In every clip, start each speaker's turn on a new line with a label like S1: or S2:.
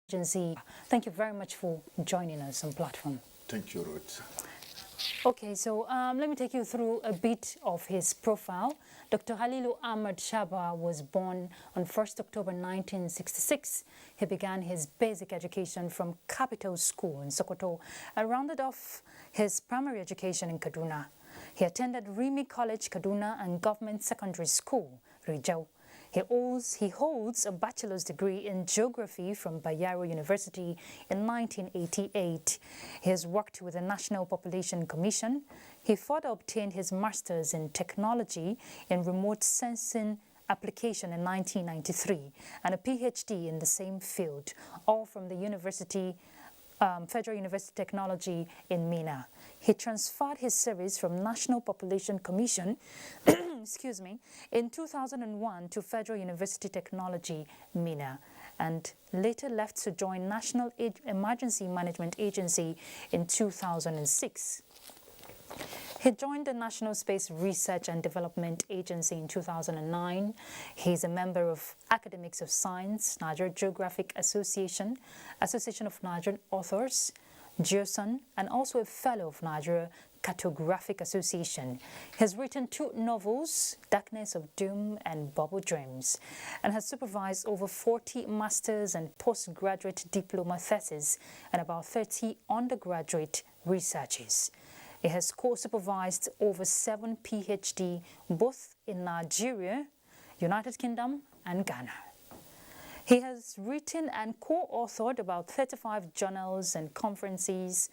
S1: Agency. Thank you very much for joining us on platform.
S2: Thank you, Ruth.
S1: Okay, so let me take you through a bit of his profile. Dr. Halilu Ahmad Shaba was born on 1st October 1966. He began his basic education from Capital School in Sokoto and rounded off his primary education in Kaduna. He attended Rimi College, Kaduna, and Government Secondary School, Rijau. He holds a bachelor's degree in geography from Bayero University in 1988. He has worked with the National Population Commission. He further obtained his master's in technology in remote sensing application in 1993 and a PhD in the same field, all from the Federal University Technology in Minna. He transferred his service from National Population Commission excuse me, in 2001 to Federal University Technology, Minna, and later left to join National Emergency Management Agency in 2006. He joined the National Space Research and Development Agency in 2009. He's a member of Academics of Science, Nigeria Geographic Association, Association of Nigerian Authors, GEOSON, and also a fellow of Nigeria Cartographic Association. He has written 2 novels, Darkness of Doom and Bubble Dreams, and has supervised over 40 master's and postgraduate diploma theses and about 30 undergraduate researches. He has co-supervised over 7 PhD, both in Nigeria, United Kingdom, and Ghana. He has written and co-authored about 35 journals and conferences,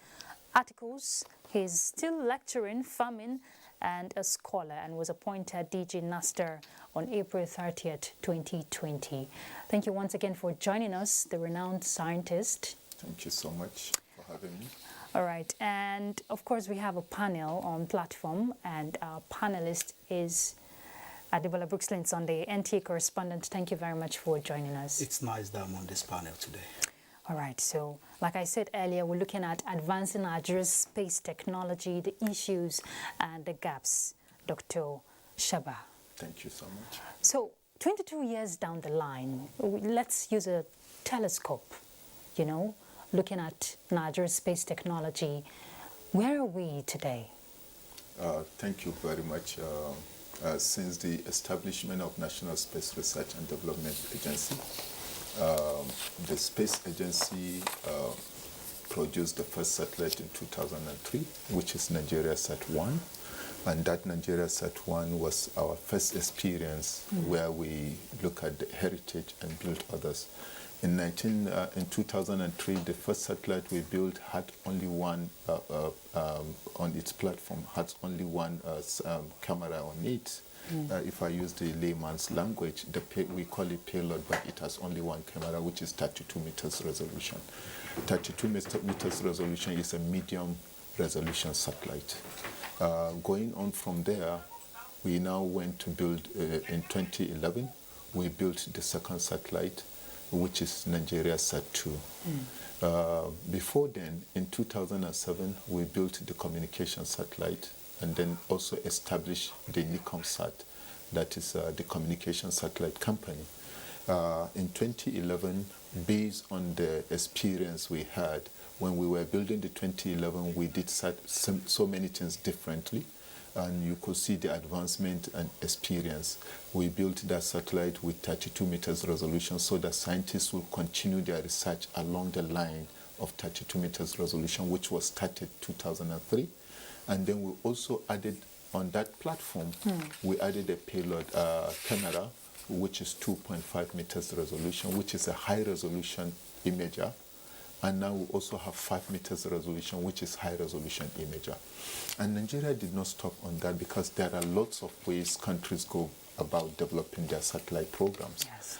S1: articles. He is still lecturing, farming, and a scholar, and was appointed DG NASTER on April 30th, 2020. Thank you once again for joining us, the renowned scientist.
S2: Thank you so much for having me.
S1: All right, and of course we have a panel on platform, and our panelist is Adebola Brooks-Lynch, on the NTA correspondent. Thank you very much for joining us.
S3: It's nice that I'm on this panel today.
S1: All right, so like I said earlier, we're looking at advancing Nigeria's space technology, the issues and the gaps. Dr. Shaba.
S2: Thank you so much.
S1: So 22 years down the line, let's use a telescope, looking at Nigeria's space technology. Where are we today?
S2: Thank you very much. Since the establishment of National Space Research and Development Agency, the Space Agency produced the first satellite in 2003, which is Nigeria Sat-1. And that Nigeria Sat-1 was our first experience where we look at the heritage and build others. In 2003, the first satellite we built had only one, on its platform, had only one camera on it. If I use the layman's language, we call it payload, but it has only one camera, which is 32 meters resolution. 32 meters resolution is a medium resolution satellite. Going on from there, we now went to build, in 2011, we built the second satellite, which is Nigeria Sat-2. Before then, in 2007, we built the communication satellite and then also established the NICOMSAT, that is the communication satellite company. In 2011, based on the experience we had, when we were building the 2011, we did so many things differently. And you could see the advancement and experience. We built that satellite with 32 meters resolution so that scientists will continue their research along the line of 32 meters resolution, which was started 2003. And then we also added on that platform, we added a payload camera, which is 2.5 meters resolution, which is a high resolution imager. And now we also have 5 meters resolution, which is high resolution imager. And Nigeria did not stop on that because there are lots of ways countries go about developing their satellite programs.
S1: Yes.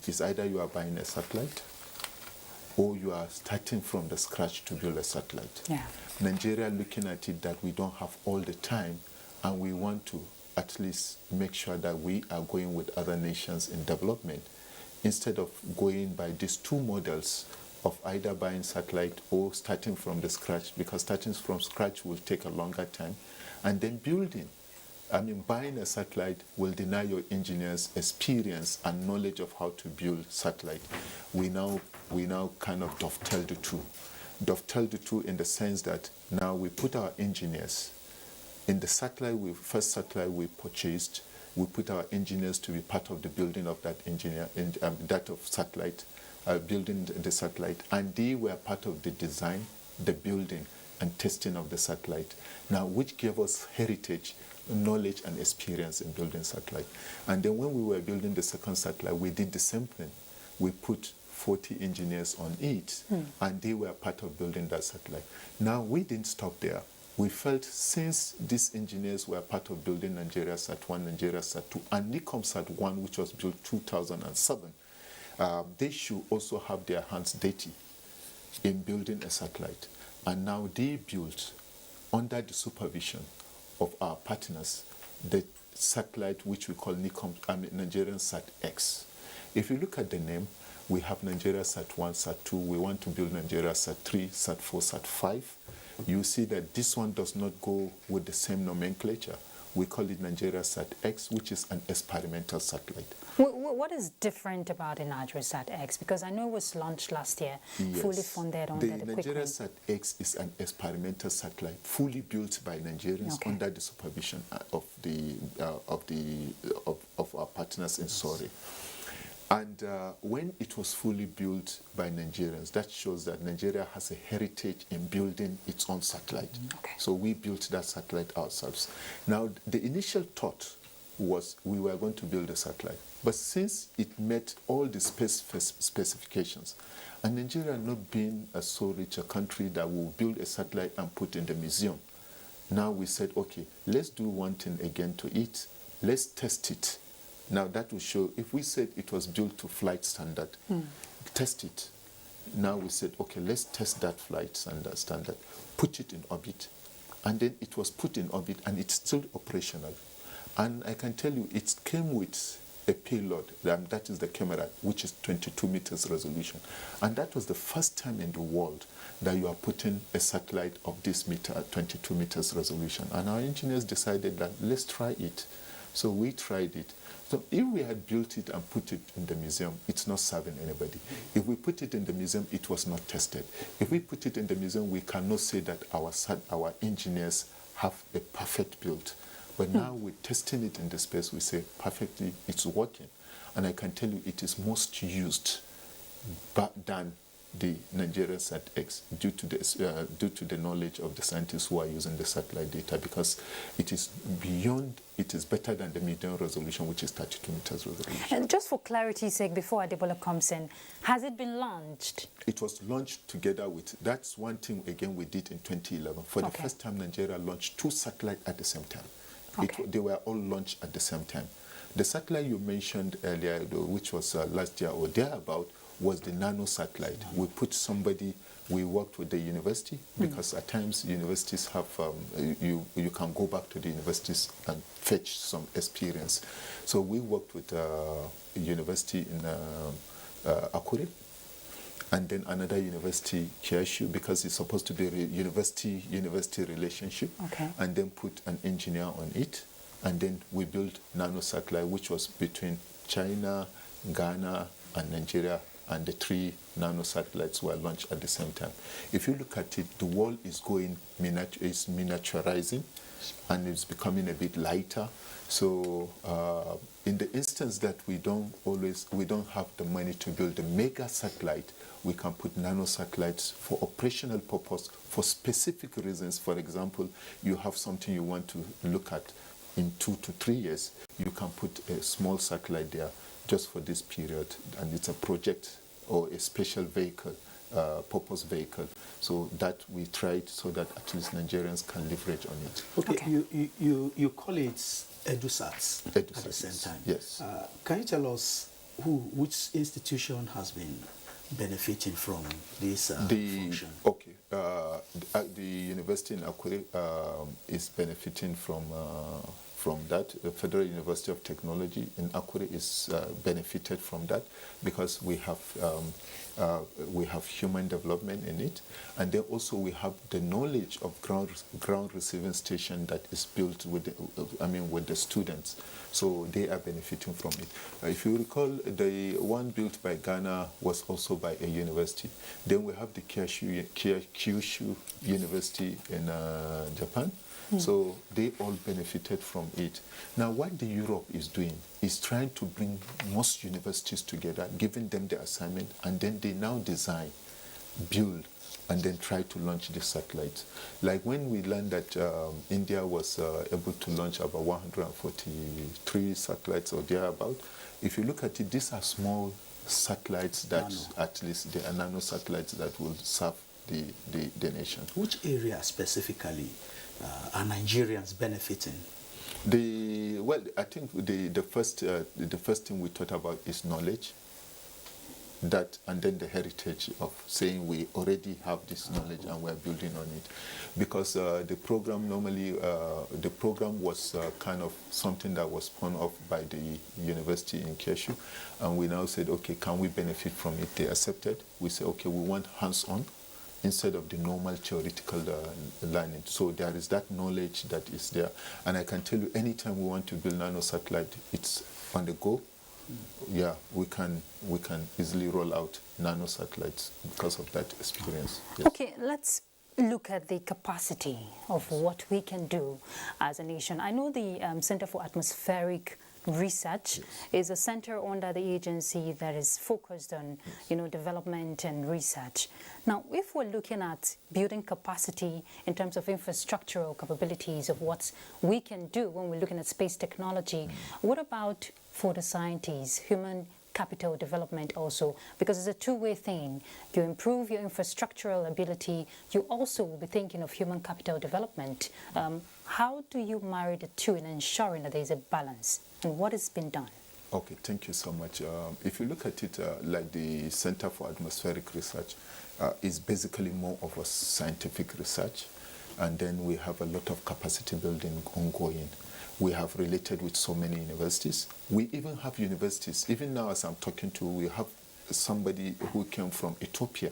S2: It's either you are buying a satellite or you are starting from the scratch to build a satellite.
S1: Yeah.
S2: Nigeria looking at it that we don't have all the time and we want to at least make sure that we are going with other nations in development instead of going by these 2 models of either buying satellite or starting from the scratch, because starting from scratch will take a longer time, and then building I mean, buying a satellite will deny your engineers experience and knowledge of how to build satellite. We now kind of dovetail the two. Dovetail the two in the sense that now we put our engineers in the first satellite we purchased. We put our engineers to be part of the building of that satellite, building the satellite, and they were part of the design, the building, and testing of the satellite. Now, which gave us heritage, knowledge, and experience in building satellite. And then when we were building the second satellite, we did the same thing. We put 40 engineers on it, and they were part of building that satellite. Now, we didn't stop there. We felt since these engineers were part of building Nigeria Sat-1, Nigeria Sat-2, and Nicom Sat-1, which was built 2007, they should also have their hands dirty in building a satellite. And now they built, under the supervision of our partners, the satellite which we call Nigerian Sat-X. If you look at the name, we have Nigeria Sat-1, Sat-2. We want to build Nigeria Sat-3, Sat-4, Sat-5. You see that this one does not go with the same nomenclature. We call it Nigeria Sat-X, which is an experimental satellite.
S1: What is different about the Nigeria Sat-X? Because I know it was launched last year,
S2: yes,
S1: fully funded under the
S2: Nigeria Sat-X is an experimental satellite, fully built by Nigerians under the supervision of our partners in Surrey. And when it was fully built by Nigerians, that shows that Nigeria has a heritage in building its own satellite. So we built that satellite ourselves. Now, the initial thought was we were going to build a satellite. But since it met all the specifications, and Nigeria not being so rich a country that will build a satellite and put in the museum, now we said, okay, let's do one thing again to it. Let's test it. Now that will show, if we said it was built to flight standard, test it. Now we said, okay, let's test that flight standard, put it in orbit. And then it was put in orbit and it's still operational. And I can tell you, it came with a payload, that is the camera, which is 22 meters resolution. And that was the first time in the world that you are putting a satellite of this 22 meters resolution. And our engineers decided that let's try it. So we tried it. So if we had built it and put it in the museum, it's not serving anybody. If we put it in the museum, it was not tested. If we put it in the museum, we cannot say that our engineers have a perfect build. But now we're testing it in the space, we say perfectly, it's working. And I can tell you it is most used than the Nigerian Sat-X due to the knowledge of the scientists who are using the satellite data, because it is better than the medium resolution, which is 32 meters resolution.
S1: And just for clarity's sake, before Adebola comes in, has it been launched?
S2: It was launched together with, that's one thing again we did in 2011. For the first time, Nigeria launched 2 satellites at the same time. They were all launched at the same time. The satellite you mentioned earlier, which was last year or thereabout, was the Nano-satellite. We put somebody, we worked with the university, because at times universities have, you can go back to the universities and fetch some experience. So we worked with a university in Akure, and then another university, Kiashu, because it's supposed to be a university relationship, and then put an engineer on it, and then we built Nano-satellite, which was between China, Ghana, and Nigeria, and the 3 nano-satellites were launched at the same time. If you look at it, the world is miniaturizing, and it's becoming a bit lighter. So in the instance that we don't have the money to build a mega satellite, we can put nano-satellites for operational purpose, for specific reasons. For example, you have something you want to look at in 2 to 3 years, you can put a small satellite there just for this period, and it's a project or a special vehicle, purpose vehicle. So that we tried so that at least Nigerians can leverage on it.
S3: Okay. You call it EduSats at the same time.
S2: Yes.
S3: Can you tell us which institution has been benefiting from this function?
S2: Okay. The university in Akure is benefiting from from that. The Federal University of Technology in Akure is benefited from that because we have human development in it, and then also we have the knowledge of ground receiving station that is built with the students, so they are benefiting from it. If you recall, the one built by Ghana was also by a university. Then we have the Kyushu University in Japan. So they all benefited from it. Now what the Europe is doing is trying to bring most universities together, giving them the assignment, and then they now design, build, and then try to launch the satellites. Like when we learned that India was able to launch about 143 satellites or thereabout, if you look at it, these are small satellites that at least they are nano-satellites that will serve the nation.
S3: Which area specifically are Nigerians benefiting?
S2: I think the first thing we thought about is knowledge. That and then the heritage of saying we already have this knowledge and we're building on it, because the program normally the program was kind of something that was spun off by the university in Kyushu, and we now said, okay, can we benefit from it? They accepted. We said, okay, we want hands-on instead of the normal theoretical learning. So there is that knowledge that is there, and I can tell you, anytime we want to build nano-satellite, it's on the go. Yeah, we can easily roll out nano-satellites because of that experience. Yes.
S1: Okay, let's look at the capacity of what we can do as a nation. I know the Center for Atmospheric Research is a center under the agency that is focused on development and research. Now, if we're looking at building capacity in terms of infrastructural capabilities of what we can do when we're looking at space technology, what about for the scientists, human capital development also? Because it's a two-way thing. You improve your infrastructural ability, you also will be thinking of human capital development. How do you marry the two in ensuring that there is a balance? And what has been done?
S2: Okay, thank you so much. If you look at it like the Center for Atmospheric Research is basically more of a scientific research, and then we have a lot of capacity building ongoing. We have related with so many universities. We even have universities, even now as I'm talking to you, we have somebody who came from Ethiopia.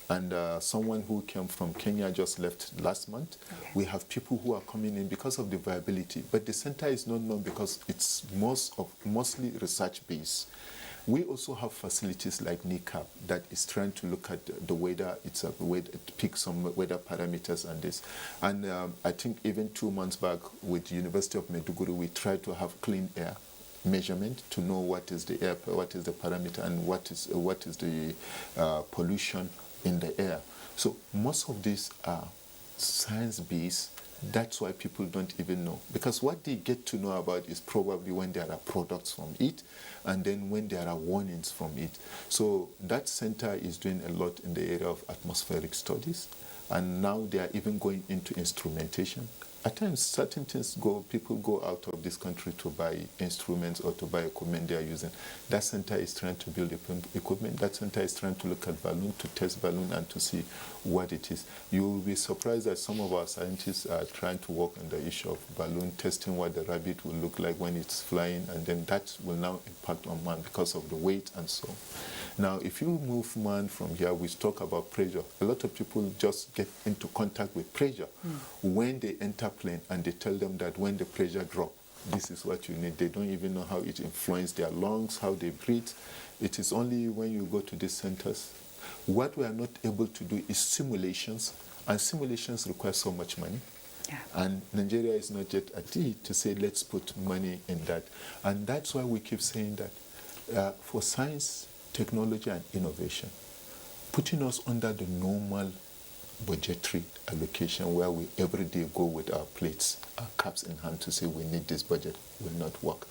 S2: And someone who came from Kenya just left last month. Okay. We have people who are coming in because of the viability, but the center is not known because it's mostly research-based. We also have facilities like NICAP that is trying to look at the weather. It's a way to pick some weather parameters and this. And I think even 2 months back with the University of Maiduguri, we tried to have clean air measurement to know what is the air, what is the parameter, and what is the pollution in the air. So most of these are science-based. That's why people don't even know, because what they get to know about is probably when there are products from it, and then when there are warnings from it. So that center is doing a lot in the area of atmospheric studies, and now they are even going into instrumentation. At times, certain things people go out of this country to buy instruments or to buy equipment they are using. That center is trying to build equipment. That center is trying to look at balloon, to test balloon, and to see what it is. You will be surprised that some of our scientists are trying to work on the issue of balloon testing, what the rabbit will look like when it's flying, and then that will now impact on man because of the weight and so on. Now, if you move man from here, we talk about pressure. A lot of people just get into contact with pressure when they enter plane, and they tell them that when the pressure drop, this is what you need. They don't even know how it influences their lungs, how they breathe. It is only when you go to these centers. What we are not able to do is simulations, and simulations require so much money. Yeah. And Nigeria is not yet at it to say, let's put money in that. And that's why we keep saying that for science, technology, and innovation, putting us under the normal budgetary allocation where we every day go with our plates, our caps in hand to say we need this budget will not work.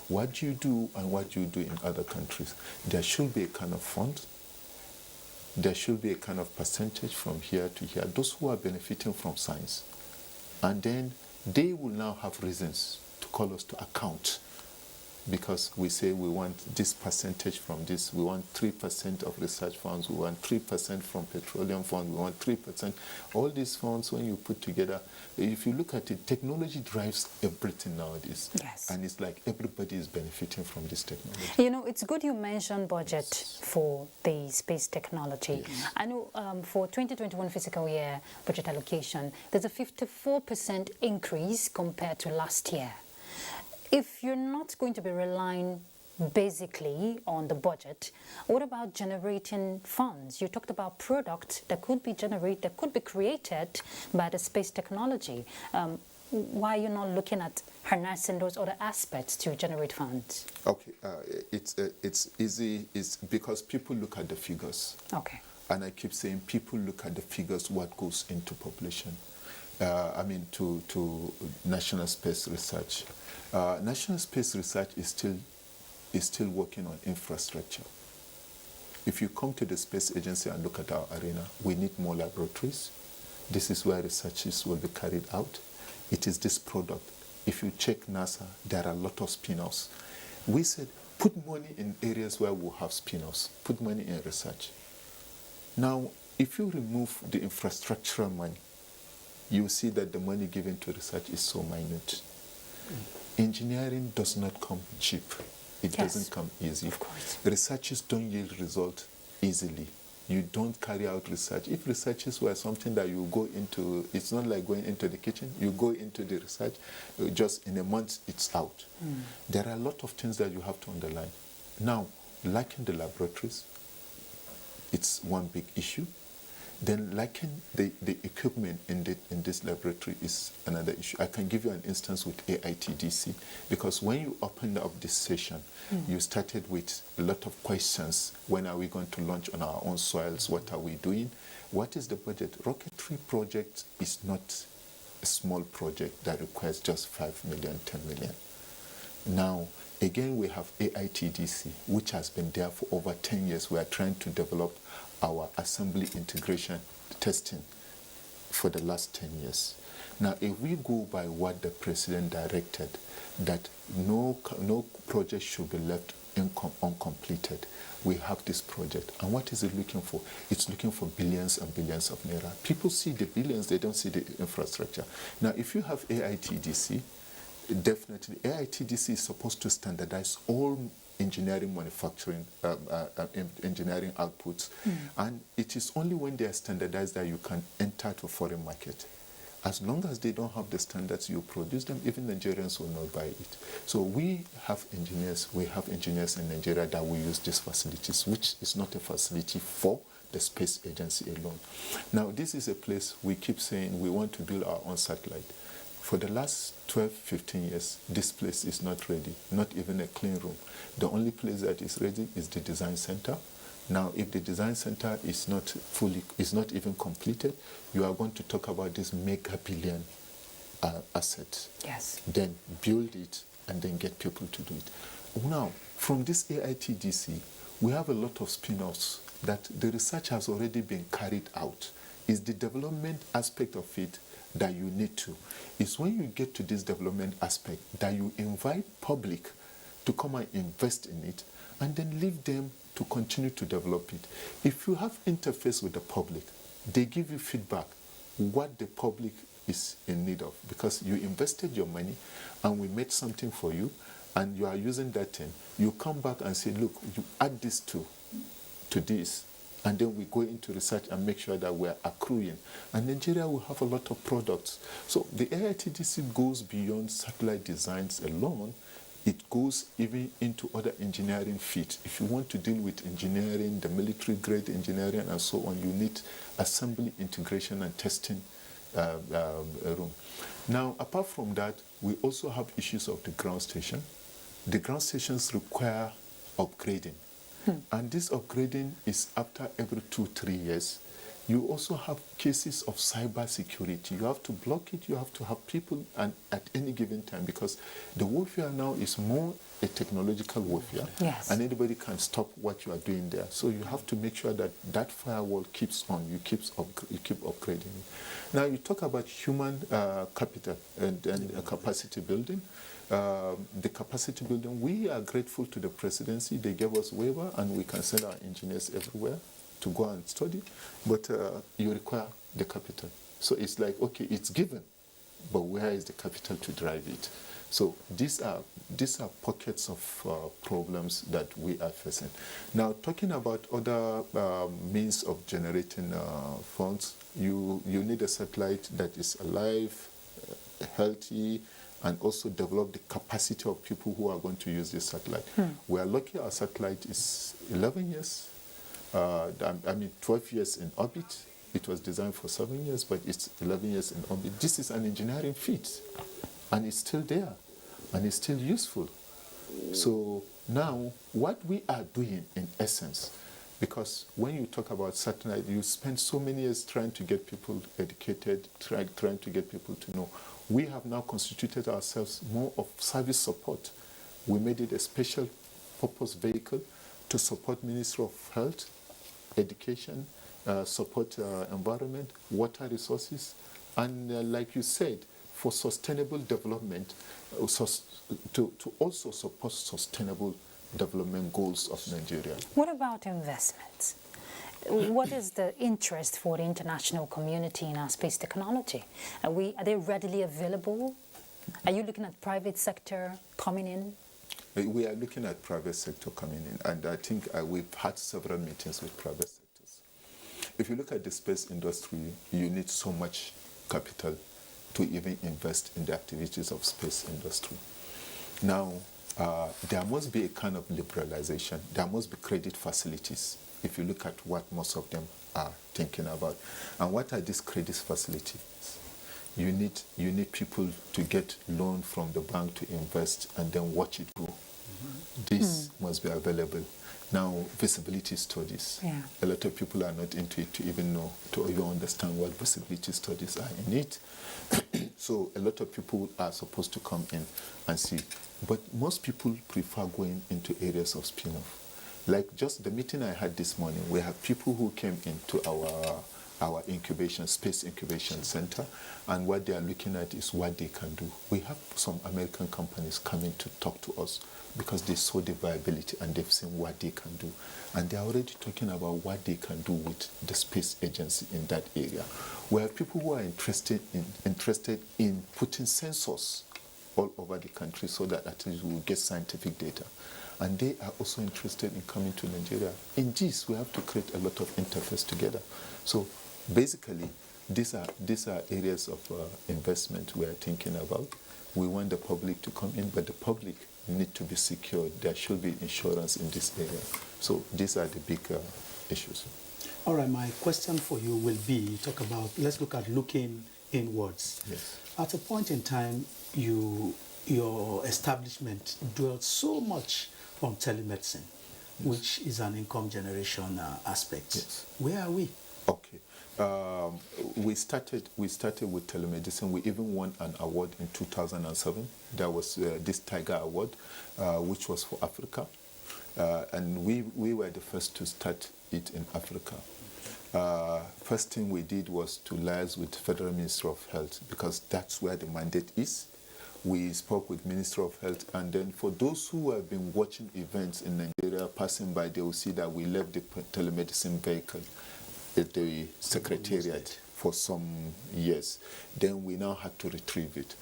S2: What you do and what you do in other countries, there should be a kind of fund, there should be a kind of percentage from here to here, those who are benefiting from science. And then they will now have reasons to call us to account because we say we want this percentage from this, we want 3% of research funds, we want 3% from petroleum funds, we want 3%. All these funds, when you put together, if you look at it, technology drives everything nowadays.
S1: Yes.
S2: And it's like everybody is benefiting from this technology.
S1: You know, it's good you mentioned budget for the space technology.
S2: Yes.
S1: I know for 2021 fiscal year budget allocation, there's a 54% increase compared to last year. If you're not going to be relying basically on the budget, what about generating funds? You talked about products that could be generated, that could be created by the space technology. Why are you not looking at harnessing those other aspects to generate funds?
S2: Okay, it's easy. It's because people look at the figures.
S1: Okay.
S2: And I keep saying people look at the figures, what goes into population. To national space research. National space research is still working on infrastructure. If you come to the space agency and look at our arena, we need more laboratories. This is where researches will be carried out. It is this product. If you check NASA, there are a lot of spin-offs. We said, put money in areas where we have spin-offs. Put money in research. Now, if you remove the infrastructural money, you see that the money given to research is so minute. Engineering does not come cheap. It doesn't come easy.
S1: Of course.
S2: Researchers don't yield results easily. You don't carry out research. If researches were something that you go into, it's not like going into the kitchen. You go into the research, just in a month, it's out. There are a lot of things that you have to underline. Now, lacking the laboratories, it's one big issue. Then lacking the equipment in this laboratory is another issue. I can give you an instance with AITDC, because when you opened up this session, you started with a lot of questions. When are we going to launch on our own soils? What are we doing? What is the budget? Rocketry project is not a small project that requires just 5 million, 10 million. Now, again, we have AITDC, which has been there for over 10 years. We are trying to develop our assembly integration testing for the last 10 years. Now, if we go by what the president directed, that no project should be left uncompleted, we have this project. And what is it looking for? It's looking for billions and billions of naira. People see the billions, they don't see the infrastructure. Now, if you have AITDC, definitely AITDC is supposed to standardize all engineering manufacturing, engineering outputs. And it is only when they are standardized that you can enter to foreign market. As long as they don't have the standards, you produce them, even Nigerians will not buy it. So we have engineers in Nigeria that will use these facilities, which is not a facility for the space agency alone. Now, this is a place we keep saying we want to build our own satellite. For the last 12, 15 years, this place is not ready, not even a clean room. The only place that is ready is the design center. Now, if the design center is not even completed, you are going to talk about this mega billion asset.
S1: Yes.
S2: Then build it and then get people to do it. Now, from this AITDC, we have a lot of spin-offs that the research has already been carried out. It's the development aspect of it that you need to. It's when you get to this development aspect that you invite public to come and invest in it and then leave them to continue to develop it. If you have interface with the public, they give you feedback what the public is in need of, because you invested your money and we made something for you and you are using that thing. You come back and say, look, you add this to this, and then we go into research and make sure that we're accruing. And Nigeria will have a lot of products. So the AITDC goes beyond satellite designs alone. It goes even into other engineering feats. If you want to deal with engineering, the military grade engineering and so on, you need assembly, integration and testing room. Now, apart from that, we also have issues of the ground station. The ground stations require upgrading. And this upgrading is after every 2-3 years. You also have cases of cyber security. You have to block it. You have to have people at any given time, because the warfare now is more a technological warfare.
S1: Yes.
S2: And anybody can stop what you are doing there. So you have to make sure that that firewall keeps on. You keep upgrading it. Now you talk about human capital and capacity building. The capacity building, we are grateful to the presidency. They gave us waiver and we can send our engineers everywhere to go and study, but you require the capital. So it's like, okay, it's given, but where is the capital to drive it? So these are pockets of problems that we are facing. Now, talking about other means of generating funds, you need a satellite that is alive, healthy, and also develop the capacity of people who are going to use this satellite. We are lucky our satellite is 11 years, 12 years in orbit. It was designed for 7 years, but it's 11 years in orbit. This is an engineering feat, and it's still there, and it's still useful. So now, what we are doing in essence, because when you talk about satellite, you spend so many years trying to get people educated, trying to get people to know. We have now constituted ourselves more of service support. We made it a special purpose vehicle to support Ministry of Health, Education, support environment, water resources, and like you said, for sustainable development, to also support sustainable development goals of Nigeria.
S1: What about investments? What is the interest for the international community in our space technology? Are they readily available? Are you looking at private sector coming in?
S2: We are looking at private sector coming in, and I think we've had several meetings with private sectors. If you look at the space industry, you need so much capital to even invest in the activities of space industry. Now, there must be a kind of liberalization. There must be credit facilities, if you look at what most of them are thinking about. And what are these credit facilities? You need people to get loan from the bank to invest and then watch it grow. This must be available. Now, visibility studies.
S1: Yeah.
S2: A lot of people are not into it to even understand what visibility studies are in it. So a lot of people are supposed to come in and see. But most people prefer going into areas of spin-off. Like just the meeting I had this morning, we have people who came into our space incubation center, and what they are looking at is what they can do. We have some American companies coming to talk to us because they saw the viability and they've seen what they can do. And they're already talking about what they can do with the space agency in that area. We have people who are interested in putting sensors all over the country so that at least we will get scientific data. And they are also interested in coming to Nigeria. In this, we have to create a lot of interface together. So basically, these are areas of investment we are thinking about. We want the public to come in, but the public need to be secured. There should be insurance in this area. So these are the big issues.
S3: All right, my question for you will be, let's look at looking inwards.
S2: Yes.
S3: At a point in time, your establishment dwelt so much on telemedicine, which is an income generation aspect.
S2: Yes.
S3: Where are we?
S2: Okay. We started with telemedicine. We even won an award in 2007. There was this Tiger Award, which was for Africa. And we were the first to start it in Africa. First thing we did was to liaise with Federal Ministry of Health, because that's where the mandate is. We spoke with Ministry of Health, and then for those who have been watching events in Nigeria, passing by, they will see that we left the telemedicine vehicle at the Secretariat for some years. Then we now had to retrieve it.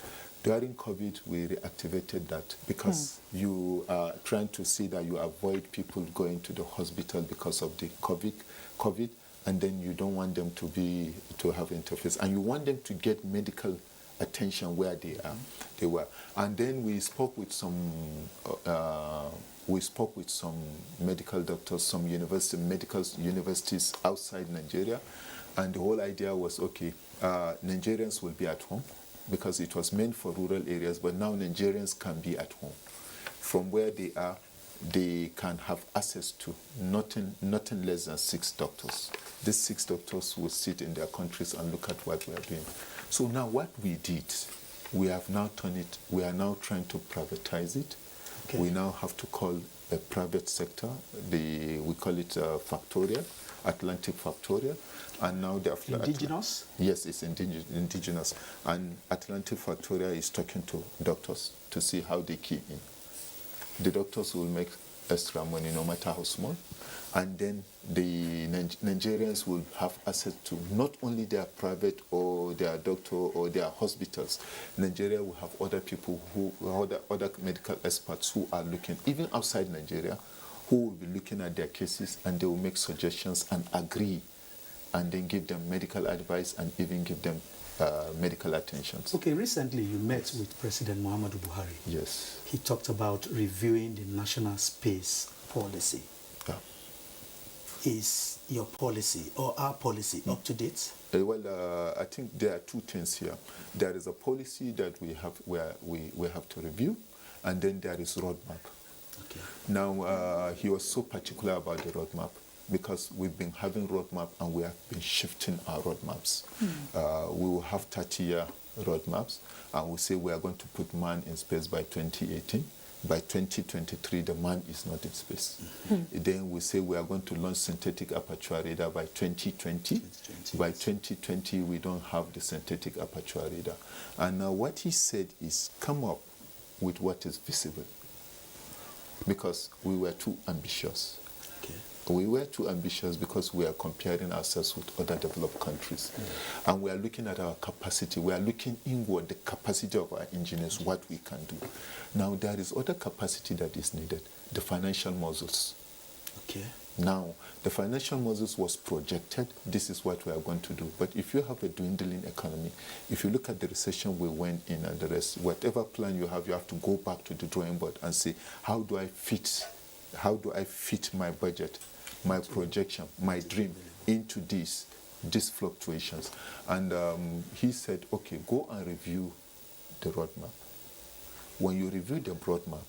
S2: During COVID, we reactivated that because you are trying to see that you avoid people going to the hospital because of the COVID, and then you don't want them to have interface, and you want them to get medical attention where they were. And then we spoke with some medical doctors, some medical universities outside Nigeria, and the whole idea was, okay, Nigerians will be at home, because it was meant for rural areas, but now Nigerians can be at home. From where they are, they can have access to nothing less than 6 doctors. These 6 doctors will sit in their countries and look at what we are doing. So now what we did, we are now trying to privatize it. Okay. We now have to call a private sector, we call it Factoria, Atlantic Factoria, and now they have
S3: indigenous.
S2: Yes, it's indigenous, and Atlantic Factoria is talking to doctors to see how they key in. The doctors will make extra money no matter how small, and then the Nigerians will have access to not only their private or their doctor or their hospitals. Nigeria will have other people other medical experts who are looking, even outside Nigeria, who will be looking at their cases, and they will make suggestions and agree, and then give them medical advice and even give them medical attentions.
S3: Okay, recently you met with President Muhammadu Buhari.
S2: Yes.
S3: He talked about reviewing the national space policy.
S2: Yeah.
S3: Is your policy or our policy up to date?
S2: Well, I think there are two things here. There is a policy that we have where we have to review, and then there is roadmap.
S3: Okay.
S2: Now, he was so particular about the roadmap because we've been having roadmap and we have been shifting our roadmaps. We will have 30-year roadmaps, and we say we are going to put man in space by 2018. By 2023, the man is not in space. Then we say we are going to launch synthetic aperture radar by 2020. By 2020, we don't have the synthetic aperture radar. And now what he said is come up with what is visible, because we were too ambitious.
S3: Okay.
S2: We were too ambitious because we are comparing ourselves with other developed countries. And we are looking at our capacity. We are looking inward, the capacity of our engineers, what we can do. Now, there is other capacity that is needed, the financial muscles.
S3: Okay.
S2: Now, the financial muscles was projected, this is what we are going to do. But if you have a dwindling economy, if you look at the recession we went in and the rest, whatever plan you have to go back to the drawing board and say, how do I fit my budget, my projection, my dream into these fluctuations? And he said, okay, go and review the roadmap. When you review the roadmap,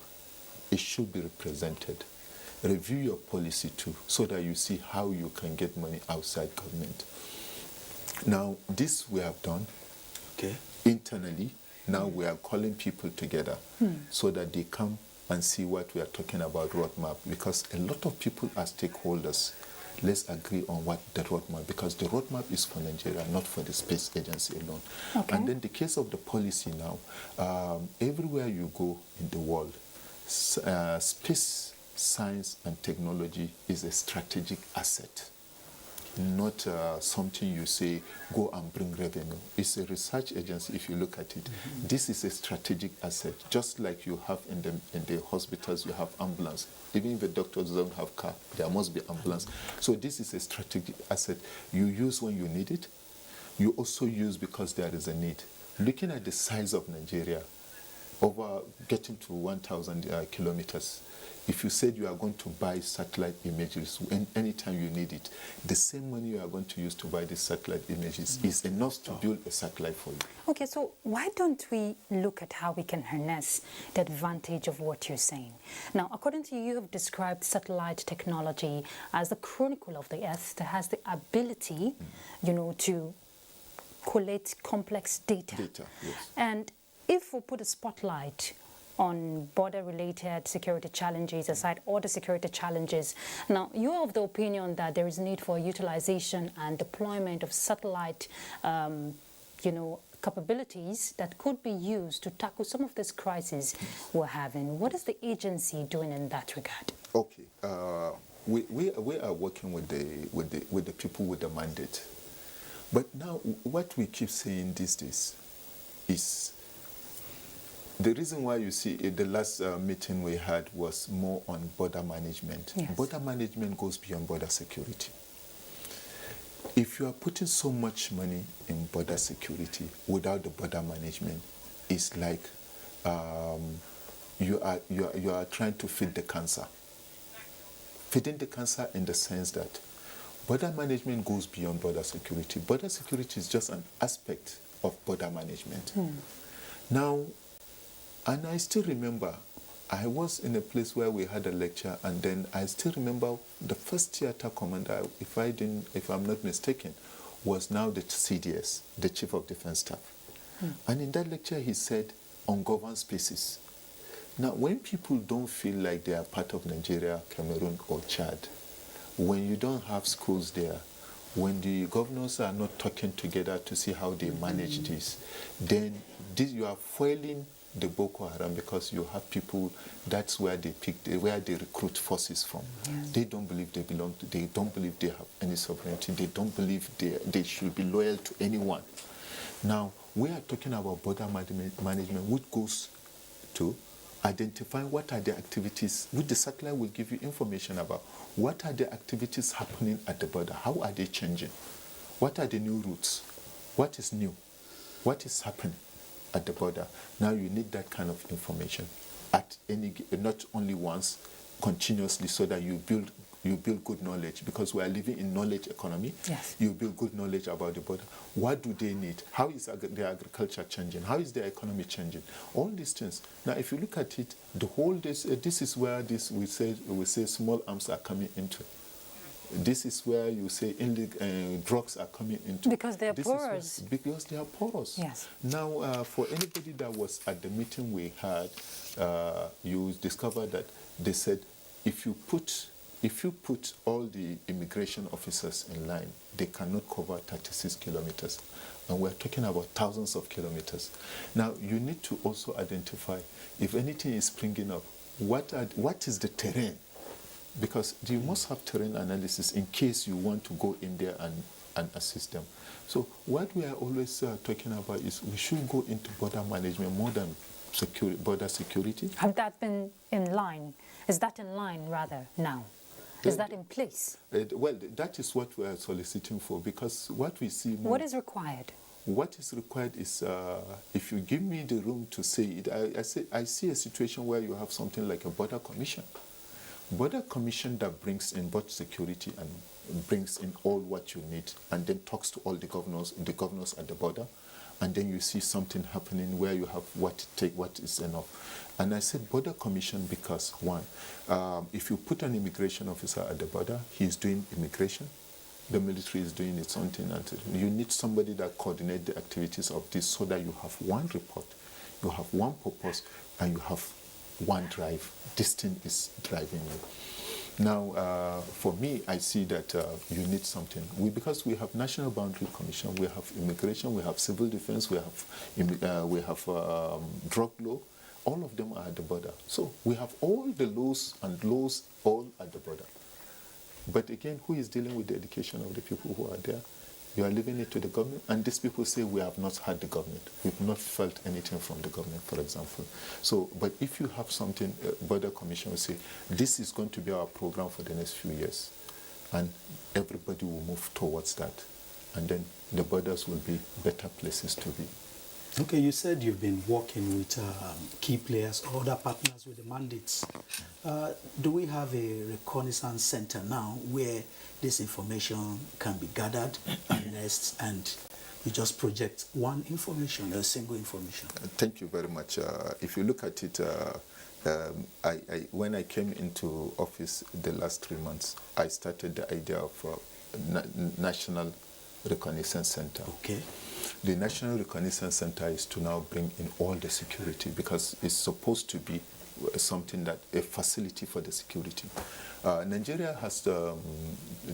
S2: it should be represented. Review your policy too, so that you see how you can get money outside government. Now, this we have done internally. Now we are calling people together so that they come and see what we are talking about roadmap, because a lot of people are stakeholders. Let's agree on what the roadmap, because the roadmap is for Nigeria, not for the space agency alone.
S1: Okay.
S2: And then the case of the policy now, everywhere you go in the world, space science and technology is a strategic asset, not something you say, go and bring revenue. It's a research agency, if you look at it. This is a strategic asset, just like you have in the hospitals, you have ambulance. Even if the doctors don't have car, there must be ambulance. So this is a strategic asset. You use when you need it. You also use because there is a need. Looking at the size of Nigeria, over getting to 1,000 kilometers, if you said you are going to buy satellite images anytime you need it, the same money you are going to use to buy the satellite images is enough to build a satellite for you.
S1: Okay, so why don't we look at how we can harness the advantage of what you're saying? Now, according to you, you have described satellite technology as the chronicle of the Earth that has the ability, to collate complex data.
S2: Yes.
S1: And if we put a spotlight on border-related security challenges, aside all the security challenges. Now, you're of the opinion that there is need for utilization and deployment of satellite, capabilities that could be used to tackle some of this crisis we're having. What is the agency doing in that regard?
S2: Okay, we are working with the people with the mandate. But now, what we keep saying these days is, the reason why you see the last meeting we had was more on border management.
S1: Yes.
S2: Border management goes beyond border security. If you are putting so much money in border security without the border management, it's like you are trying to feed the cancer. Feeding the cancer in the sense that border management goes beyond border security. Border security is just an aspect of border management. Now, and I still remember, I was in a place where we had a lecture, and then I still remember the first theater commander, if I'm not mistaken, was now the CDS, the Chief of Defense Staff. And in that lecture, he said, ungoverned spaces. Now, when people don't feel like they are part of Nigeria, Cameroon, or Chad, when you don't have schools there, when the governors are not talking together to see how they manage this, then you are foiling the Boko Haram, because you have people, that's where they where they recruit forces from.
S1: Yes.
S2: They don't believe they belong to, they don't believe they have any sovereignty, they don't believe they should be loyal to anyone. Now, we are talking about border management, which goes to identifying what are the activities, which the satellite will give you information about. What are the activities happening at the border? How are they changing? What are the new routes? What is new? What is happening at the border? Now you need that kind of information at any, not only once, continuously, so that you build good knowledge, because we are living in knowledge economy.
S1: Yes.
S2: You build good knowledge about the border. What do they need? How is their agriculture changing? How is their economy changing? All these things. Now, if you look at it, the whole this is where we say small arms are coming into. This is where you say drugs are coming into.
S1: Because they are porous.
S2: Because they are porous.
S1: Yes.
S2: Now, for anybody that was at the meeting we had, you discovered that they said if you put all the immigration officers in line, they cannot cover 36 kilometers. And we're talking about thousands of kilometers. Now, you need to also identify if anything is springing up, what is the terrain? Because you must have terrain analysis in case you want to go in there and assist them. So what we are always talking about is we should go into border management more than border security.
S1: Have that been in line? Is that in line rather now? Is that in place?
S2: Well, that is what we are soliciting for, because what we see more...
S1: What is required?
S2: What is required is, if you give me the room to say it, I see a situation where you have something like a border commission. Border commission that brings in both security and brings in all what you need, and then talks to all the governors at the border, and then you see something happening where you have what is enough. And I said border commission because, one, if you put an immigration officer at the border, he's doing immigration, the military is doing its own thing, and you need somebody that coordinates the activities of this, so that you have one report, you have one purpose, and you have one drive. This thing is driving you. Now, for me, I see that you need something. Because we have National Boundary Commission, we have immigration, we have civil defense, we have drug law. All of them are at the border. So we have all the laws all at the border. But again, who is dealing with the education of the people who are there? You are leaving it to the government, and these people say we have not had the government. We've not felt anything from the government, for example. So, but if you have something, border commission will say, this is going to be our program for the next few years, and everybody will move towards that, and then the borders will be better places to be.
S3: Okay, you said you've been working with key players or other partners with the mandates. Do we have a reconnaissance center now where this information can be gathered, harnessed, and you just project one information, a single information?
S2: Thank you very much. If you look at it, when I came into office the last 3 months, I started the idea of National Reconnaissance Center.
S3: Okay.
S2: The National Reconnaissance Center is to now bring in all the security, because it's supposed to be something that a facility for the security. Nigeria has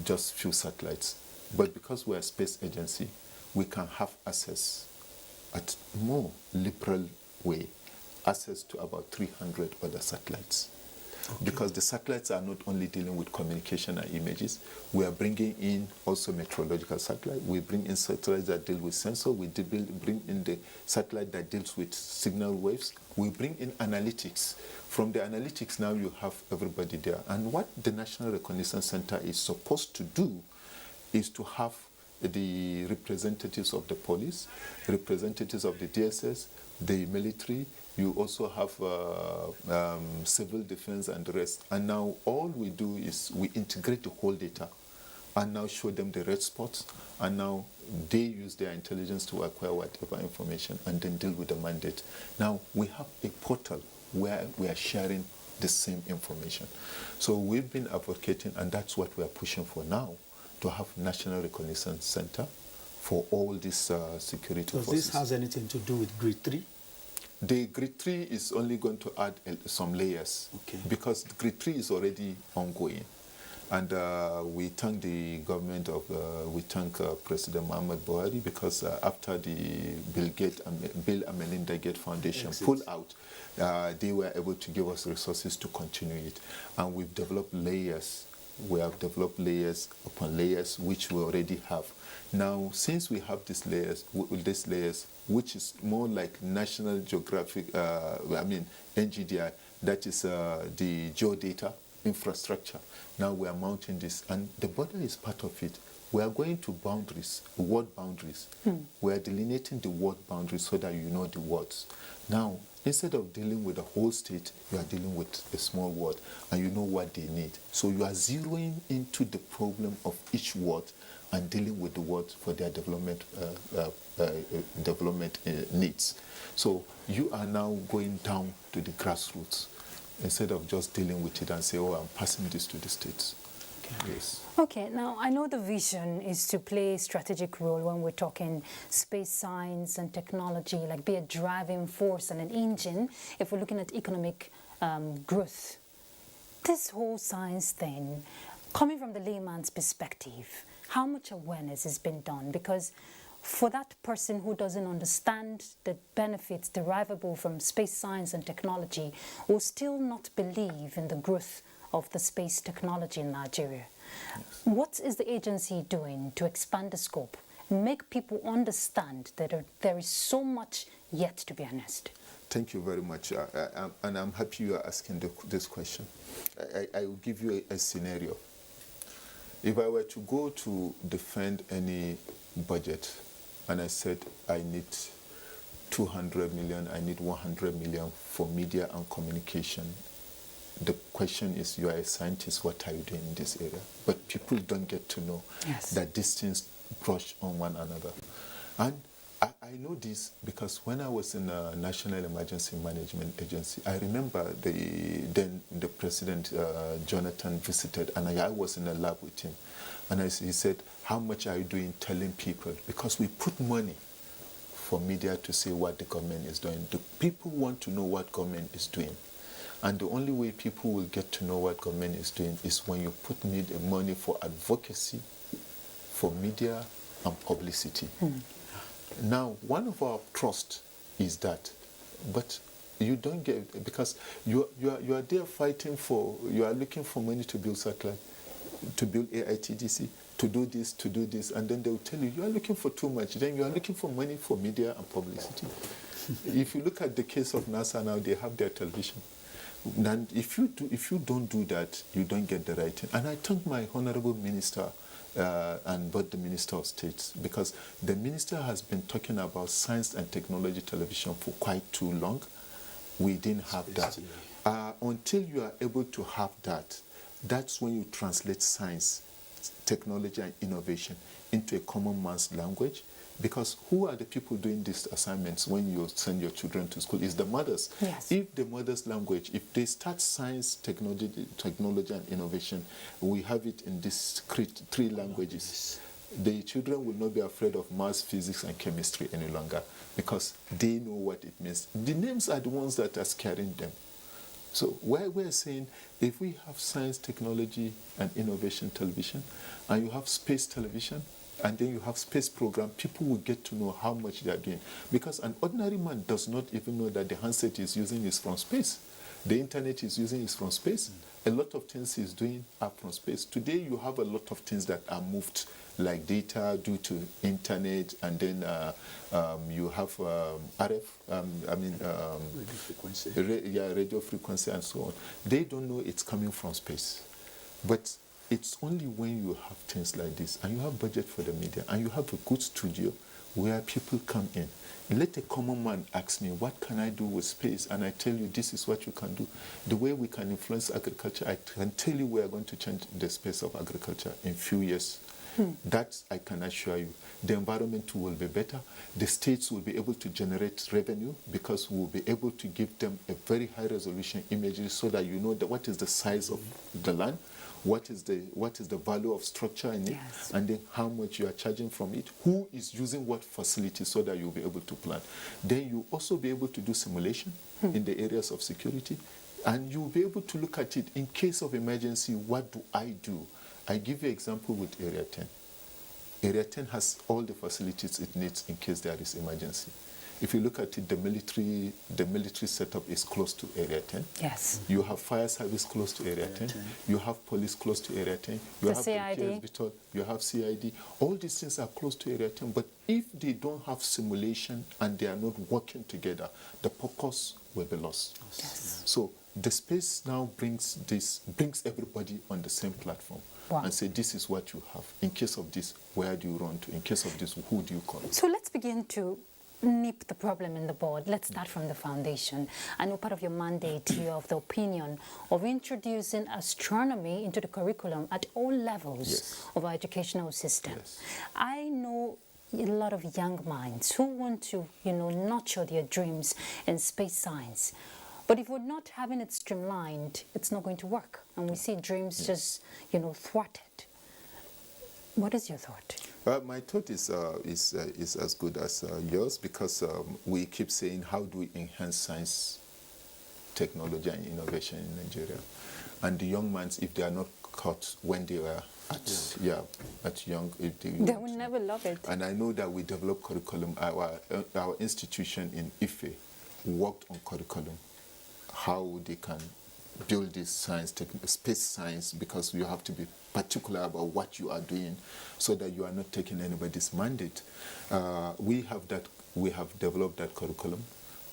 S2: just few satellites, but because we're a space agency, we can have access at more liberal way, access to about 300 other satellites. Okay. Because the satellites are not only dealing with communication and images, we are bringing in also meteorological satellite. We bring in satellites that deal with sensor. We bring in the satellite that deals with signal waves. We bring in analytics. From the analytics, now you have everybody there. And what the National Reconnaissance Center is supposed to do is to have the representatives of the police, representatives of the DSS, the military. You also have civil defense and the rest. And now all we do is we integrate the whole data and now show them the red spots. And now they use their intelligence to acquire whatever information and then deal with the mandate. Now we have a portal where we are sharing the same information. So we've been advocating, and that's what we are pushing for now, to have National Reconnaissance Center for all these security forces.
S3: Does this has anything to do with Grid 3?
S2: The Grid 3 is only going to add some layers,
S3: okay,
S2: because Grid 3 is already ongoing. And we thank the government of, we thank President Muhammad Buhari, because after the Bill and Melinda Gates Foundation pulled out, they were able to give us resources to continue it. And we've developed layers. We have developed layers upon layers, which we already have. Now, since we have these layers, which is more like National Geographic, NGDI, that is the geodata infrastructure. Now we are mounting this, and the border is part of it. We are going to boundaries, word boundaries. We are delineating the word boundaries so that you know the words. Now, instead of dealing with the whole state, you are dealing with a small word, and you know what they need. So you are zeroing into the problem of each word and dealing with the words for their development needs. So you are now going down to the grassroots, instead of just dealing with it and say, oh, I'm passing this to the states. Okay. Yes.
S1: Okay, now I know the vision is to play a strategic role when we're talking space science and technology, like be a driving force and an engine if we're looking at economic growth. This whole science thing, coming from the layman's perspective, how much awareness has been done? Because for that person who doesn't understand the benefits derivable from space science and technology, will still not believe in the growth of the space technology in Nigeria. Yes. What is the agency doing to expand the scope, make people understand that there is so much yet to be harnessed?
S2: Thank you very much, and I'm happy you are asking this question. I will give you a scenario. If I were to go to defend any budget, and I said I need 200 million, I need 100 million for media and communication, the question is, you are a scientist, what are you doing in this area? But people don't get to know that these things brush on one another. And I know this because when I was in a National Emergency Management Agency, I remember then the President, Jonathan, visited, and I was in a lab with him. And he said, how much are you doing telling people? Because we put money for media to say what the government is doing. The people want to know what government is doing. And the only way people will get to know what government is doing is when you put money for advocacy, for media and publicity. Now, one of our trust is that, but you don't get, because you are there fighting for, you are looking for money to build satellite, to build AITDC, to do this, and then they will tell you, you are looking for too much. Then you are looking for money for media and publicity. If you look at the case of NASA now, they have their television. And if you don't do that, you don't get the right thing. And I thank my honorable minister and both the Minister of State, because the minister has been talking about science and technology television for quite too long. We didn't have that. Until you are able to have that, that's when you translate science, technology and innovation into a common man's language. Because who are the people doing these assignments when you send your children to school? It's the mothers.
S1: Yes.
S2: If the mother's language, if they start science, technology and innovation, we have it in these three languages. The children will not be afraid of maths, physics and chemistry any longer, because they know what it means. The names are the ones that are scaring them. So we're saying, if we have science, technology and innovation television, and you have space television, and then you have space program, people will get to know how much they are doing. Because an ordinary man does not even know that the handset he's using is from space. The internet he's using is from space. A lot of things he's doing are from space. Today you have a lot of things that are moved, like data due to internet, and then you have RF,
S3: radio frequency.
S2: Radio frequency and so on. They don't know it's coming from space. But it's only when you have things like this, and you have budget for the media, and you have a good studio where people come in. Let a common man ask me, what can I do with space? And I tell you, this is what you can do. The way we can influence agriculture, I can tell you we are going to change the space of agriculture in a few years. That I can assure you. The environment will be better. The states will be able to generate revenue, because we will be able to give them a very high resolution imagery, so that you know what is the size of the land, what is the value of structure in it, and then how much you are charging from it, who is using what facility, so that you'll be able to plan. Then you'll also be able to do simulation in the areas of security, and you'll be able to look at it in case of emergency, what do I do? I give you an example with Area 10. Area 10 has all the facilities it needs in case there is emergency. If you look at it, the military setup is close to Area 10.
S1: Yes.
S2: You have fire service close to Area 10. You have police close to Area 10. You have
S1: CID.
S2: the hospital. You have CID. All these things are close to Area 10. But if they don't have simulation and they are not working together, the purpose will be lost.
S1: Yes.
S2: So the space now brings everybody on the same platform.
S1: Wow.
S2: And say, this is what you have. In case of this, where do you run to? In case of this, who do you call?
S1: So let's begin to nip the problem in the bud. Let's start from the foundation. I know part of your mandate, you have the opinion of introducing astronomy into the curriculum at all levels
S2: Yes.
S1: of our educational system.
S2: Yes.
S1: I know a lot of young minds who want to, nurture their dreams in space science. But if we're not having it streamlined, it's not going to work. And we see dreams just, thwarted. What is your thought?
S2: My thought is as good as yours, because we keep saying, how do we enhance science, technology, and innovation in Nigeria? And the young minds, if they are not caught when they were at young, if they
S1: will never love it.
S2: And I know that we develop curriculum. Our institution in Ife worked on curriculum, how they can build this space science, because you have to be particular about what you are doing so that you are not taking anybody's mandate. We have developed that curriculum.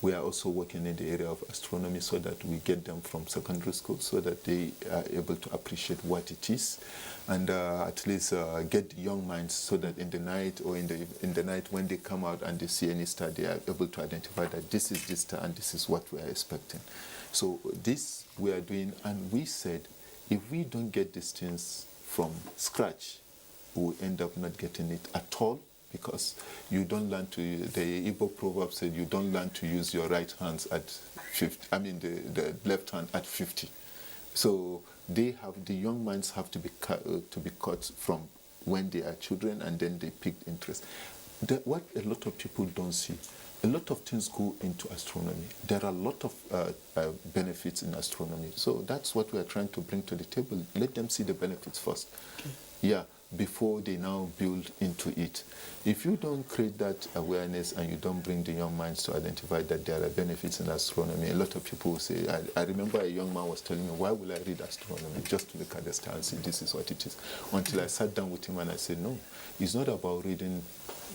S2: We are also working in the area of astronomy so that we get them from secondary school so that they are able to appreciate what it is, and at least get the young minds so that in the night or in the night when they come out and they see any star, they are able to identify that this is this star and this is what we are expecting. So this we are doing, and we said if we don't get these things from scratch, we will end up not getting it at all, because you don't learn to, the Igbo proverb said, you don't learn to use your right hands at 50, the left hand at 50. So the young minds have to be caught from when they are children, and then they pick interest. What a lot of people don't see, a lot of things go into astronomy. There are a lot of benefits in astronomy. So that's what we are trying to bring to the table. Let them see the benefits first. Okay. Yeah, before they now build into it. If you don't create that awareness and you don't bring the young minds to identify that there are benefits in astronomy, a lot of people will say, I remember a young man was telling me, why will I read astronomy? Just to look at the stars and see this is what it is. Until I sat down with him and I said, no, it's not about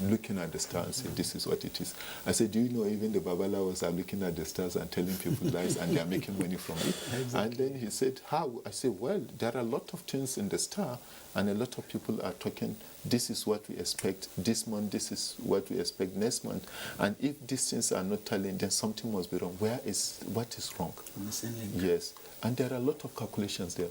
S2: looking at the stars and say this is what it is. I said, do you know even the Babalawos are looking at the stars and telling people lies and they are making money from it? Exactly. And then he said, how? I said, well, there are a lot of things in the star, and a lot of people are talking, this is what we expect this month, this is what we expect next month. And if these things are not telling, then something must be wrong. What is wrong? Yes. And there are a lot of calculations there.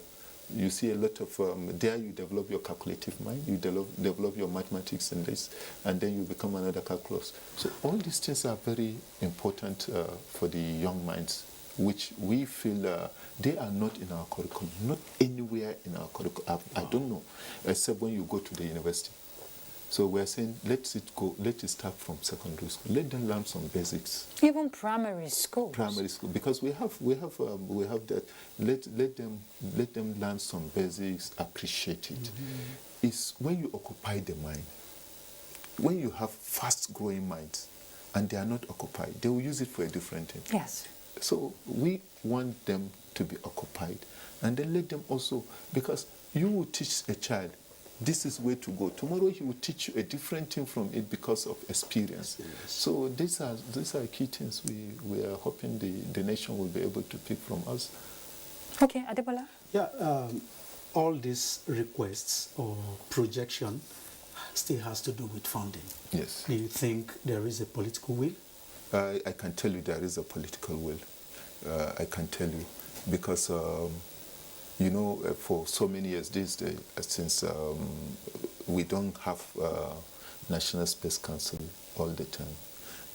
S2: You see a lot of, there you develop your calculative mind, you develop your mathematics in this, and then you become another calculus. So all these things are very important for the young minds, which we feel they are not in our curriculum, not anywhere in our curriculum. I don't know, except when you go to the university. So we're saying, let it start from secondary school. Let them learn some basics.
S1: Even primary school.
S2: Primary school, because we have that. Let them learn some basics, appreciate it. Mm-hmm. It's when you occupy the mind, when you have fast-growing minds, and they are not occupied, they will use it for a different thing.
S1: Yes.
S2: So we want them to be occupied, and then let them also, because you will teach a child, this is where to go. Tomorrow he will teach you a different thing from it because of experience. Yes. So these are key things we are hoping the nation will be able to pick from us.
S1: Okay, Adebola?
S3: Yeah, all these requests or projection still has to do with funding.
S2: Yes.
S3: Do you think there is a political will?
S2: I can tell you there is a political will. I can tell you, because for so many years these days, since we don't have National Space Council all the time,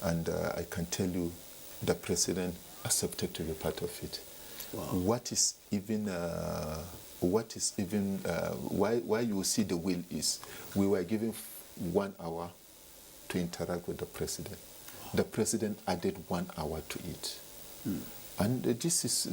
S2: and I can tell you the president accepted to be part of it. Wow. Why you see the will is, we were given 1 hour to interact with the president. Wow. The president added 1 hour to it. And this is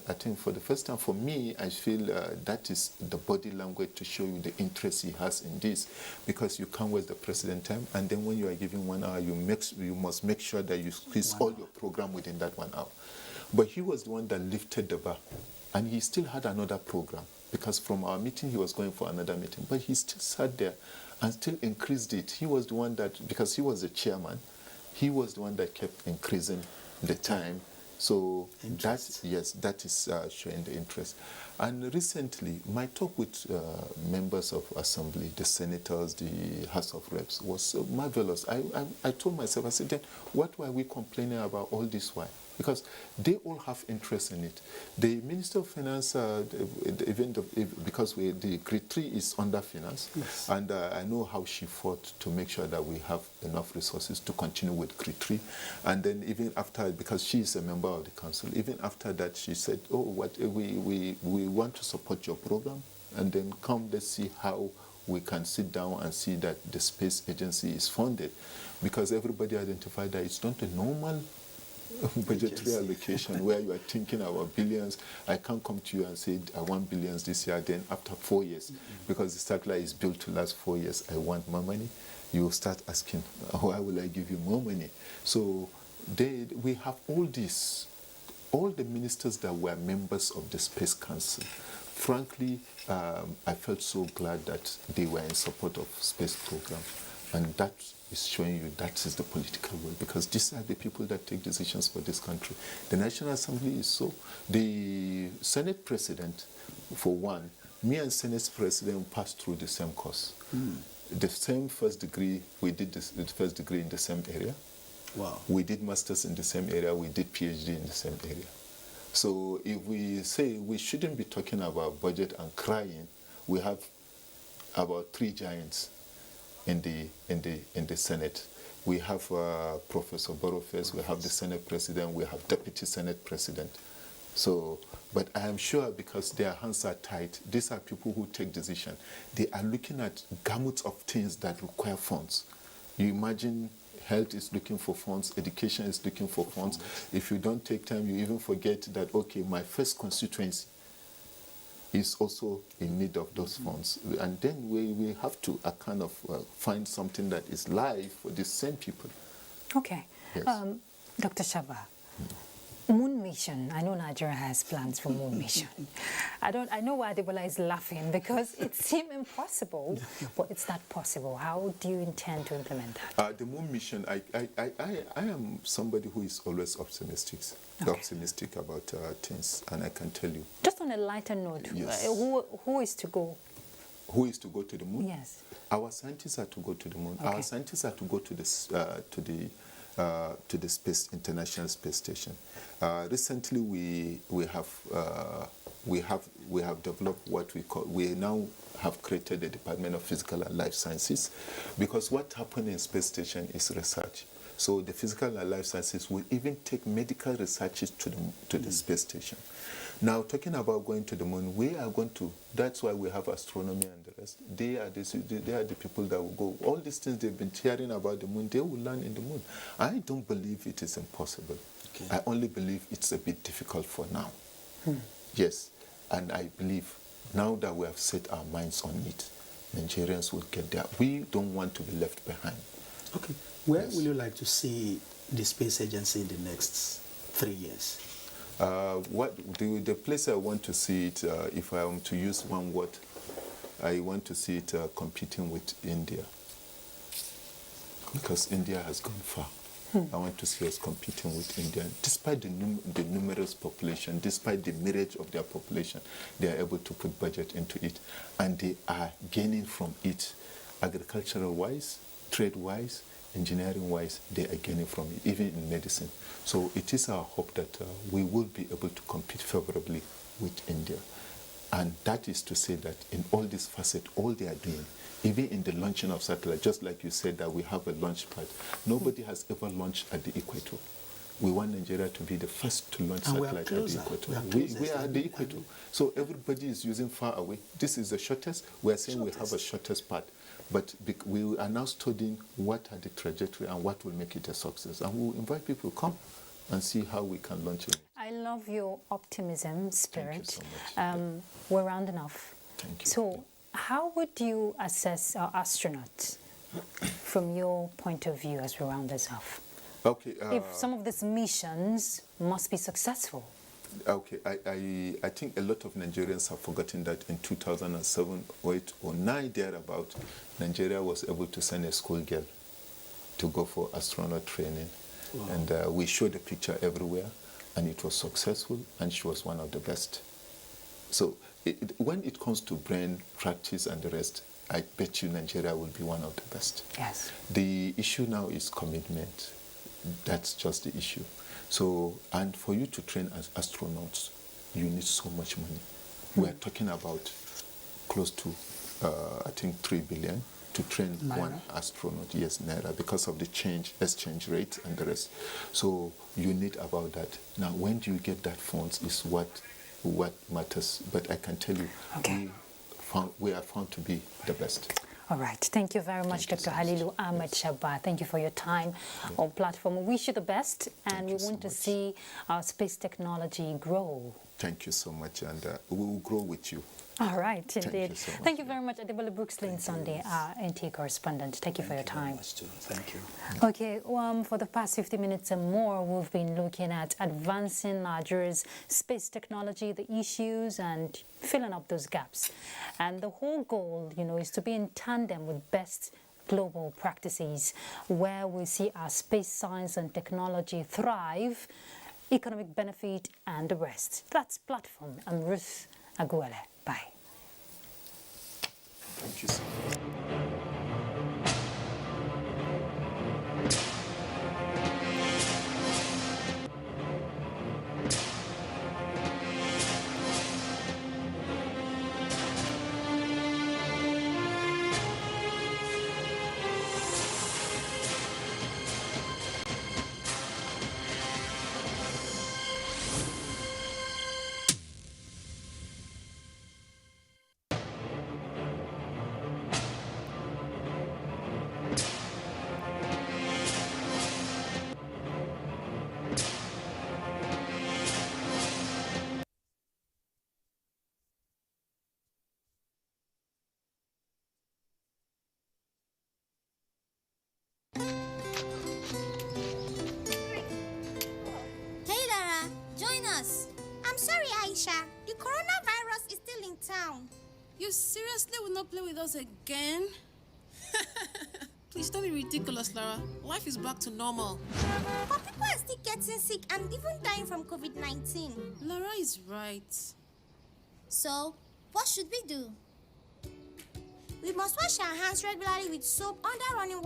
S2: I think for the first time for me, I feel that is the body language to show you the interest he has in this, because you can't waste the president time, and then when you are giving 1 hour, you must make sure that you squeeze all your program within that 1 hour. But he was the one that lifted the bar, and he still had another program, because from our meeting he was going for another meeting, but he still sat there and still increased it. He was the one that, because he was the chairman, he was the one that kept increasing the time. So
S3: Interest.
S2: that is showing the interest. And recently, my talk with members of assembly, the senators, the House of Reps, was marvelous. I told myself, I said, then what were we complaining about all this while? Because they all have interest in it. The Minister of Finance, because the grade 3 is under finance,
S3: yes.
S2: and I know how she fought to make sure that we have enough resources to continue with grade 3. And then even after, because she is a member of the council, even after that she said, oh, what we want to support your program, and then let's see how we can sit down and see that the space agency is funded, because everybody identified that it's not a normal budgetary allocation where you are thinking about billions. I can't come to you and say I want billions this year, then after 4 years, because the satellite is built to last 4 years, I want more money. You start asking, why will I give you more money? So we have all this, all the ministers that were members of the Space Council. Frankly, I felt so glad that they were in support of space program, and that is showing you that is the political will, because these are the people that take decisions for this country. The National Assembly is so. The Senate President, for one, me and Senate President passed through the same course. The same first degree, we did the first degree in the same area.
S3: Wow.
S2: We did masters in the same area, we did PhD in the same area. So if we say we shouldn't be talking about budget and crying, we have about 3 giants in the Senate. We have Professor Borough-Face, we have the Senate President, we have Deputy Senate President. So, but I am sure because their hands are tight, these are people who take decisions. They are looking at gamut of things that require funds. You imagine health is looking for funds, education is looking for funds. If you don't take time, you even forget that, okay, my first constituency is also in need of those funds. And then we have to kind of find something that is live for the same people.
S1: Okay.
S2: Yes.
S1: Dr. Shaba, moon mission. I know Nigeria has plans for moon mission. I know why Adebola is laughing, because it seemed impossible, but it's not possible. How do you intend to implement that?
S2: The moon mission, I am somebody who is always optimistic about things, and I can tell you.
S1: Just on a lighter note,
S2: Yes.
S1: Who is to go?
S2: Who is to go to the moon?
S1: Yes.
S2: Our scientists are to go to the moon.
S1: Okay.
S2: Our scientists are to go to the International Space Station. Recently, we have developed what we now have created the Department of Physical and Life Sciences, because what happened in space station is research. So the Physical and Life Sciences will even take medical researches to the space station. Now, talking about going to the moon, we are going to, that's why we have astronomy and the rest. They are the people that will go. All these things they've been hearing about the moon, they will land in the moon. I don't believe it is impossible. Okay. I only believe it's a bit difficult for now. Yes, and I believe now that we have set our minds on it, Nigerians will get there. We don't want to be left behind.
S3: Okay. Where will you like to see the space agency in the next 3 years?
S2: The place I want to see it, if I am to use one word, I want to see it competing with India, because India has gone far. I want to see us competing with India. Despite the numerous population, despite the myriad of their population, they are able to put budget into it, and they are gaining from it, agricultural-wise, trade-wise, engineering-wise, they are gaining from it, even in medicine. So it is our hope that we will be able to compete favorably with India. And that is to say that in all these facets, all they are doing, even in the launching of satellite, just like you said that we have a launch pad, nobody has ever launched at the equator. We want Nigeria to be the first to launch satellite at the equator. We are at the equator. So everybody is using far away. This is the shortest. We are saying we have a shortest path. But we are now studying what are the trajectory and what will make it a success. And we will invite people, come, and see how we can launch it.
S1: I love your optimism spirit.
S2: Thank you so much.
S1: We're rounding off.
S2: Thank you.
S1: So, how would you assess our astronauts from your point of view as we round this off?
S2: Okay.
S1: If some of these missions must be successful.
S2: Okay, I think a lot of Nigerians have forgotten that in 2007, 8, or 9, thereabout, Nigeria was able to send a schoolgirl to go for astronaut training. Wow. And we showed the picture everywhere, and it was successful, and she was one of the best. So when it comes to brain practice and the rest, I bet you Nigeria will be one of the best.
S1: Yes.
S2: The issue now is commitment. That's just the issue. So, and for you to train as astronauts, you need so much money. We're talking about close to, I think, 3 billion to train
S3: Naira?
S2: One astronaut. Yes, Naira, because of the exchange rate and the rest. So you need about that. Now, when do you get that funds is what matters. But I can tell you,
S1: okay,
S2: we are found to be the best.
S1: All right. Thank you very much, Dr. Halilu Ahmed Shaba. Thank you for your time on platform. We wish you the best, and we want to see our space technology grow.
S2: Thank you so much, and we will grow with you.
S1: All right, indeed.
S2: Thank you so much.
S1: Thank you very much, Adebola Brooksley Sunday, our NTA correspondent. Thank you for your time.
S3: Thank you.
S1: Okay, for the past 50 minutes and more, we've been looking at advancing Nigeria's space technology, the issues, and filling up those gaps. And the whole goal, is to be in tandem with best global practices, where we see our space science and technology thrive, economic benefit, and the rest. That's Platform. I'm Ruth Aguele. Bye.
S2: Thank you so much.
S4: The coronavirus is still in town.
S5: You seriously will not play with us again? Please don't be ridiculous, Lara. Life is back to normal.
S4: But people are still getting sick and even dying from COVID-19.
S5: Lara is right.
S4: So, what should we do? We must wash our hands regularly with soap under running water.